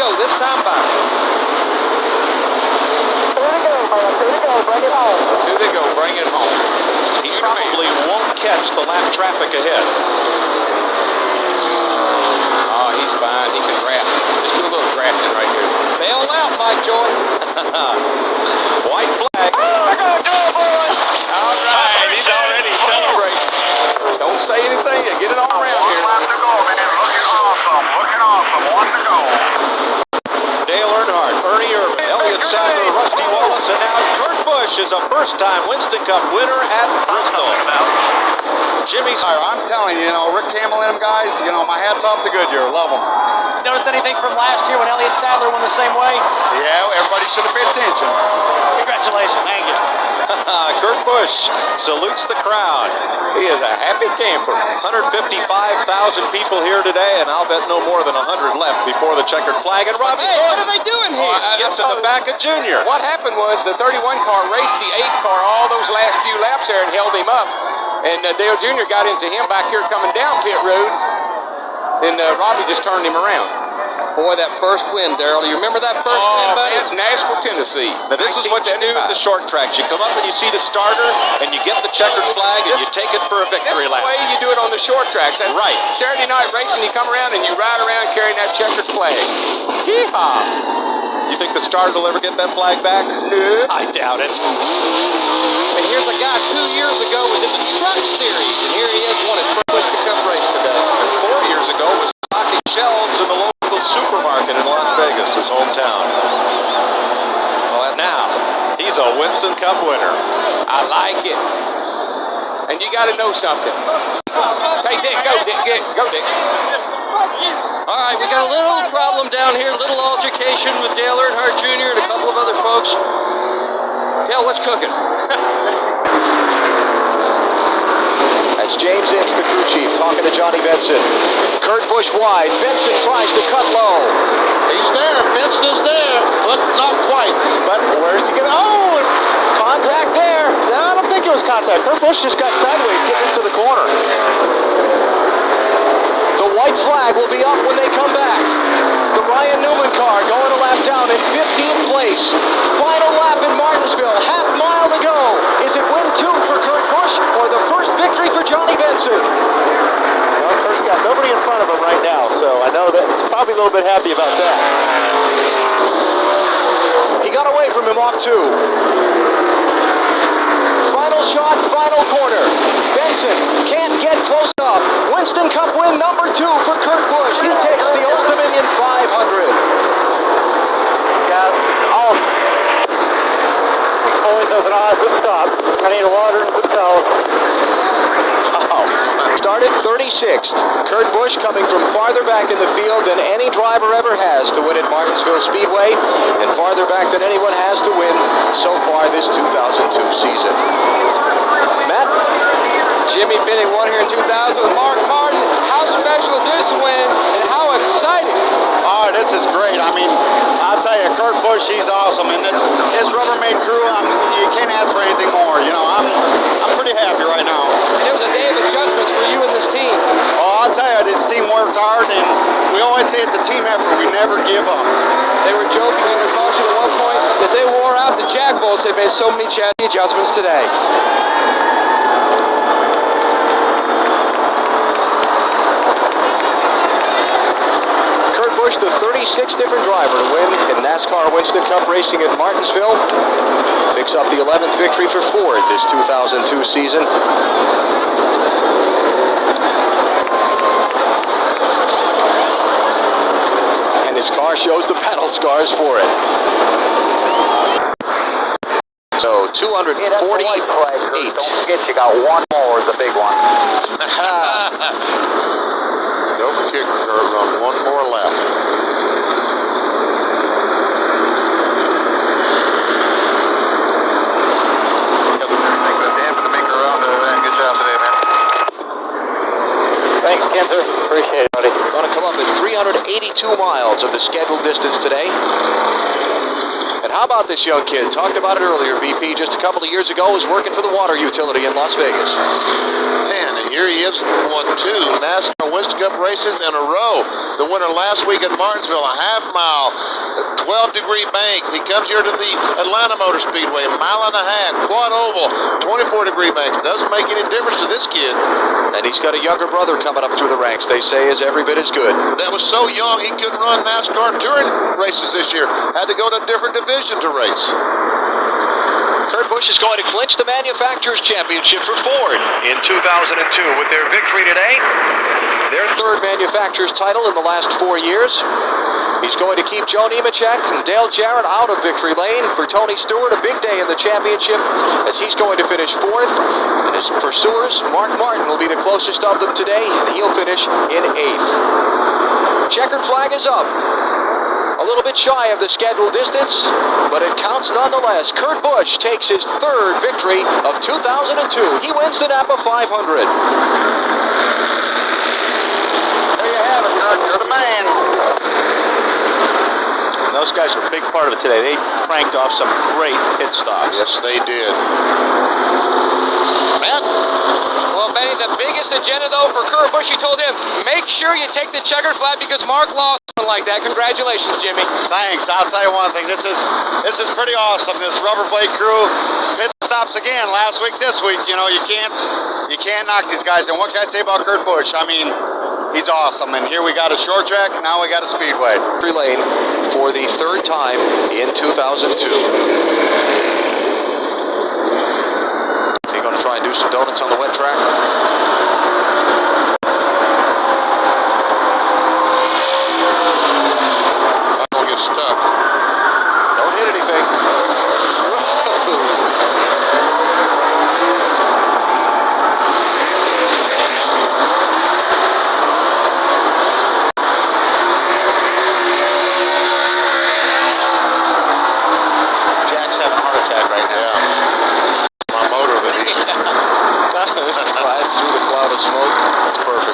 go this time back. Two to go, bring it home. Two to go, bring it home. He probably won't catch the lap traffic ahead. Oh, he's fine. He can draft. Just do a little drafting right here. Bail out, Mike Joy. White flag. We're going to do it, boys. All right, he's already celebrating. Don't say anything. Get it all around here. One lap to go, man. Looking awesome. One to go. Dale Earnhardt, Ernie Irvin, Elliott Sadler, Rusty Wallace, and now Kurt Busch is a first-time Winston Cup winner at Bristol. Jimmy Sire, I'm telling you, Rick Campbell and them guys, my hat's off to Goodyear. Love them. Notice anything from last year when Elliott Sadler won the same way? Yeah, everybody should have paid attention. Congratulations. Thank you. Kurt Busch salutes the crowd. He is a happy camper. 155,000 people here today, and I'll bet no more than 100 left before the checkered flag. And Robbie What are they doing here? gets in the back of Junior. What happened was the 31 car raced the 8 car all those last few laps there and held him up. And Dale Jr. got into him back here coming down pit road. Then Robbie just turned him around. Boy, that first win, Darrell. Do you remember that first win, buddy? Nashville, Tennessee. Now, this is what you do at the short tracks. You come up and you see the starter, and you get the checkered flag, and you take it for a victory lap. This is the way you do it on the short tracks. That's right. Saturday night racing, you come around and you ride around carrying that checkered flag. Yeehaw! You think the starter will ever get that flag back? No. I doubt it. And here's a guy 2 years ago was in the truck series, and here he is, won his first Winston Cup race today. And 4 years ago was stocking shelves in the local supermarket in Las Vegas, his hometown. Oh, now, awesome. He's a Winston Cup winner. I like it. And you got to know something. Hey, Dick, go, Dick, go, Dick. All right, we got a little problem down here, a little altercation with Dale Earnhardt Jr. and a couple of other folks. Dale, what's cooking? That's James Ince, the crew chief, talking to Johnny Benson. Kurt Busch wide. Benson tries to cut low. He's there. Benson is there, but not quite. But where's he going? Oh, contact there. No, I don't think it was contact. Kurt Busch just got sideways, getting into the corner. The white flag will be up when they come back. The Ryan Newman car going a lap down in 15th place. Final lap in Martinsville. Half mile to go. Is it win 2 for Kurt Busch or the first victory for Johnny Benson? Well, Kurt's got nobody in front of him right now, so I know that he's probably a little bit happy about that. He got away from him off 2. Final shot, final corner. Benson can't get close enough. Winston Cup win number 2 for Kurt Busch. He takes the Old Dominion 500. Guys, awesome. Always has an awesome stop. I need water and some towels. Started 36th. Kurt Busch coming from farther back in the field than any driver ever has to win at Martinsville Speedway, and farther back than anyone has to win so far this 2002 season. Matt? Jimmy Bennett won here in 2000 with Mark Martin. How special is this win, and how exciting? Oh, this is great. I mean, I'll tell you, Kurt Busch, he's awesome, and his Rubbermaid crew, you can't ask for anything more. I'm pretty happy right now. And it was a day of adjustments for you and this team. Oh, I'll tell you, this team worked hard, and we always say it's a team effort. We never give up. They were joking in the caution at one point that they wore out the jack bolts. They made so many chassis adjustments today. Kurt Busch, the 36th different driver to win in NASCAR Winston Cup racing at Martinsville. Picks up the 11th victory for Ford this 2002 season. And his car shows the battle scars for it. So 248. Don't forget you got one more, the big one. Don't forget, Kurt, run one more lap. Thanks, Kenter. Appreciate it, buddy. Going to come up at 382 miles of the scheduled distance today. And how about this young kid? Talked about it earlier, BP, just a couple of years ago, was working for the water utility in Las Vegas. Man, and here he is, won 2 NASCAR Winston Cup races in a row. The winner last week at Martinsville, a half-mile, 12-degree bank. He comes here to the Atlanta Motor Speedway, a mile and a half, quad oval, 24-degree banks. Doesn't make any difference to this kid. And he's got a younger brother coming up through the ranks. They say is every bit as good. That was so young, he couldn't run NASCAR touring races this year. Had to go to a different division to race. Kurt Busch is going to clinch the Manufacturers' Championship for Ford in 2002 with their victory today. Their third Manufacturers title in the last 4 years. He's going to keep Joe Nemechek and Dale Jarrett out of victory lane. For Tony Stewart, a big day in the championship as he's going to finish 4th. And his pursuers, Mark Martin, will be the closest of them today, and he'll finish in 8th. Checkered flag is up. A little bit shy of the scheduled distance, but it counts nonetheless. Kurt Busch takes his 3rd victory of 2002. He wins the Napa 500. There you have it, Kurt. You're the man. Those guys were a big part of it today. They cranked off some great pit stops. Yes, they did. Well, Benny, the biggest agenda, though, for Kurt Busch, he told him, make sure you take the checkered flag because Mark lost one like that. Congratulations, Jimmy. Thanks. I'll tell you one thing. This is pretty awesome. This rubber plate crew pit stops again last week, this week. You know, you can't knock these guys. And what can I say about Kurt Busch? I mean, he's awesome. And here we got a short track, and now we got a speedway. Victory lane for the 3rd time in 2002. Is he going to try and do some donuts on the wet track? I don't get stuck. Don't hit anything. Jack's having a heart attack right now. Yeah. My motor that he... Riding through the cloud of smoke. It's perfect.